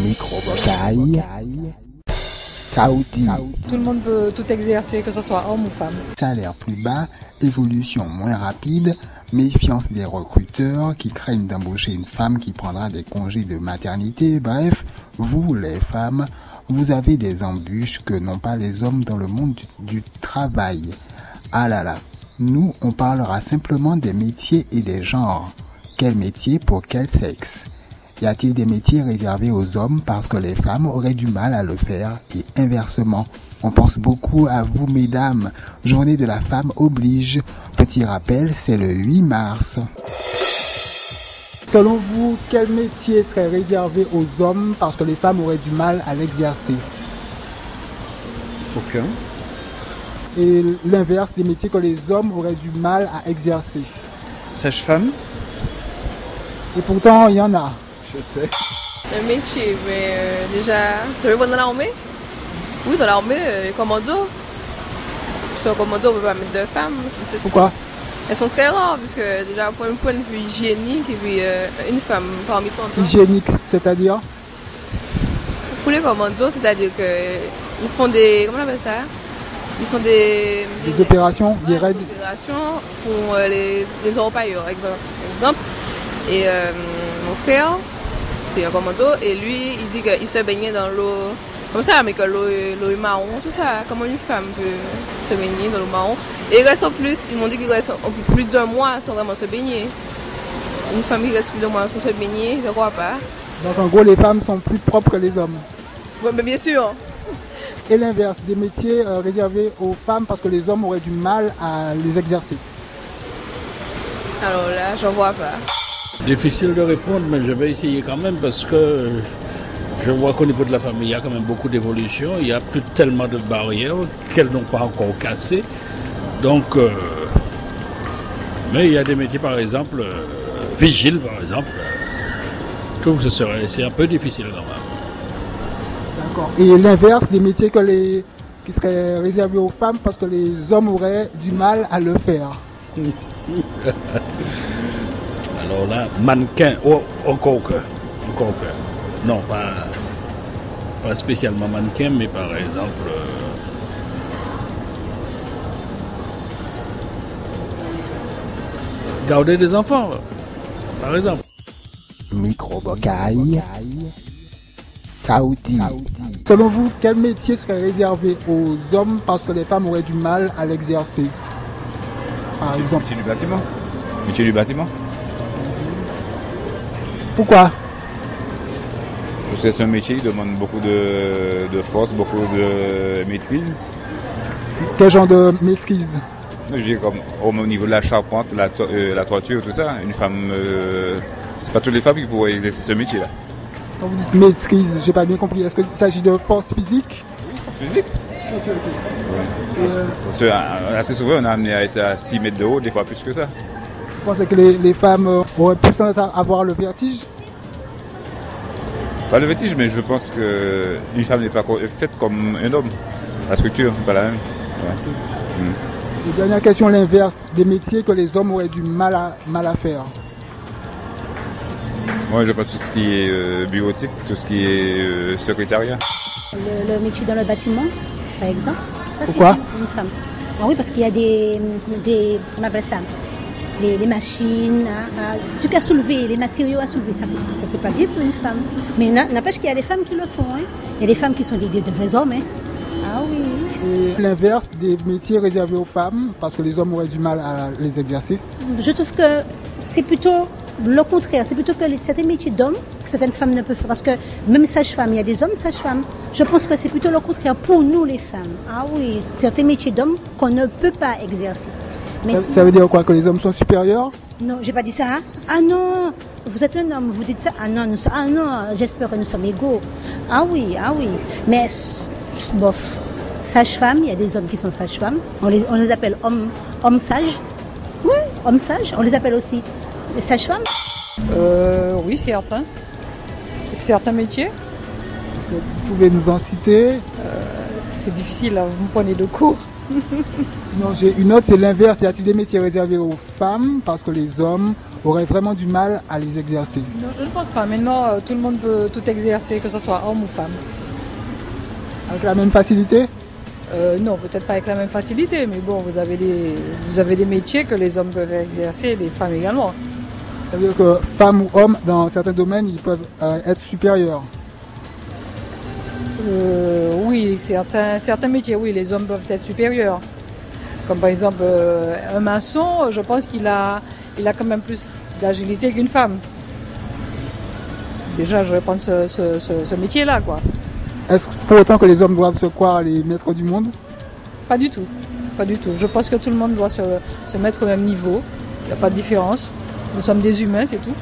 Micro-Bocaille, Saoudi. Tout le monde peut tout exercer, que ce soit homme ou femme. Salaire plus bas, évolution moins rapide, méfiance des recruteurs qui craignent d'embaucher une femme qui prendra des congés de maternité. Bref, vous les femmes, vous avez des embûches que n'ont pas les hommes dans le monde du travail. Ah là là, nous on parlera simplement des métiers et des genres. Quel métier pour quel sexe? Y a-t-il des métiers réservés aux hommes parce que les femmes auraient du mal à le faire et inversement? On pense beaucoup à vous mesdames. Journée de la femme oblige. Petit rappel, c'est le 8 mars. Selon vous, quel métier serait réservé aux hommes parce que les femmes auraient du mal à l'exercer? Aucun. Et l'inverse, des métiers que les hommes auraient du mal à exercer? Sage-femme? Et pourtant, il y en a. Je sais. Un métier, mais déjà, tu veux voir dans l'armée? Oui, dans l'armée, commando. Sur commando, on ne peut pas mettre de femmes. Pourquoi? Elles sont très rares, puisque déjà, pour un point de vue hygiénique, et puis une femme parmi tant d'autres. Hygiénique, c'est-à-dire? Pour les commandos, c'est-à-dire qu'ils font des. Comment on appelle ça? Ils font des opérations, des raids. Des opérations pour les orpailleurs, exemple. Et mon frère, c'est un commando, et lui, il dit qu'il se baignait dans l'eau, comme ça, mais que l'eau est marron, tout ça, comment une femme peut se baigner dans l'eau marron. Et il reste en plus, ils m'ont dit qu'il reste plus d'un mois sans vraiment se baigner. Une femme qui reste plus d'un mois sans se baigner, je ne crois pas. Donc en gros, les femmes sont plus propres que les hommes. Oui, mais bien sûr. Et l'inverse, des métiers réservés aux femmes parce que les hommes auraient du mal à les exercer. Alors là, je ne vois pas. Difficile de répondre, mais je vais essayer quand même parce que je vois qu'au niveau de la famille, il y a quand même beaucoup d'évolution. Il n'y a plus tellement de barrières qu'elles n'ont pas encore cassées. Donc, mais il y a des métiers, par exemple, vigile, par exemple. Je trouve que c'est un peu difficile quand même. D'accord. Et l'inverse, des métiers qui seraient réservés aux femmes parce que les hommes auraient du mal à le faire. Alors là, mannequin, encore que. Non, pas spécialement mannequin, mais par exemple, garder des enfants, par exemple. Micro-Bocaille, Saoudi. Selon vous, quel métier serait réservé aux hommes parce que les femmes auraient du mal à l'exercer? Par exemple. Métier du bâtiment. Métier du bâtiment. Pourquoi? Parce que c'est un métier qui demande beaucoup de force, beaucoup de maîtrise. Quel genre de maîtrise? Je dis comme au niveau de la charpente, la toiture, tout ça. Une femme, c'est pas toutes les femmes qui pourraient exercer ce métier-là. Quand vous dites maîtrise, j'ai pas bien compris. Est-ce qu'il s'agit de force physique? Oui, force physique. Ok. Ouais. Parce que, assez souvent, on a amené à être à 6 mètres de haut, des fois plus que ça. Vous pensez que les femmes auraient plus tendance à avoir le vertige? Pas le vertige, mais je pense qu'une femme n'est pas faite comme un homme. La structure n'est pas la même. Ouais. Et dernière question, l'inverse, des métiers que les hommes auraient du mal à faire. Moi, je pense tout ce qui est bureautique, tout ce qui est secrétariat. Le métier dans le bâtiment, par exemple. Ça, pourquoi? Une femme. Ah oui, parce qu'il y a des on appelle ça, les machines, ce qu'à soulever, les matériaux à soulever, ça c'est pas bien pour une femme. Mais n'empêche qu'il y a des femmes qui le font. Hein. Il y a des femmes qui sont des vrais hommes. Hein. Ah oui. Et l'inverse, des métiers réservés aux femmes parce que les hommes auraient du mal à les exercer? Je trouve que c'est plutôt le contraire. C'est plutôt que certains métiers d'hommes que certaines femmes ne peuvent faire. Parce que même sage-femme, il y a des hommes sages-femmes. Je pense que c'est plutôt le contraire pour nous les femmes. Ah oui, certains métiers d'hommes qu'on ne peut pas exercer. Mais ça veut dire quoi? Que les hommes sont supérieurs? Non, j'ai pas dit ça. Hein? Ah non, vous êtes un homme, vous dites ça. Ah non, j'espère que nous sommes égaux. Ah oui. Mais bof, sage-femme, il y a des hommes qui sont sages-femmes. On les appelle hommes sages. Oui, hommes sages. On les appelle aussi les sages-femmes. Oui, certains métiers. Vous pouvez nous en citer? C'est difficile, là, vous me prenez de court. Sinon, j'ai une autre, c'est l'inverse. Y a-t-il des métiers réservés aux femmes parce que les hommes auraient vraiment du mal à les exercer? Non, je ne pense pas. Maintenant, tout le monde peut tout exercer, que ce soit homme ou femme. Avec la même facilité? Non, peut-être pas avec la même facilité, mais bon, vous avez des métiers que les hommes peuvent exercer, les femmes également. Ça veut dire que femmes ou hommes, dans certains domaines, ils peuvent être supérieurs. Oui, certains métiers, oui, les hommes peuvent être supérieurs. Comme par exemple, un maçon, je pense qu'il a quand même plus d'agilité qu'une femme. Déjà, je vais prendre ce métier-là, quoi. Est-ce pour autant que les hommes doivent se croire les maîtres du monde? Pas du tout, pas du tout. Je pense que tout le monde doit se mettre au même niveau. Il n'y a pas de différence. Nous sommes des humains, c'est tout.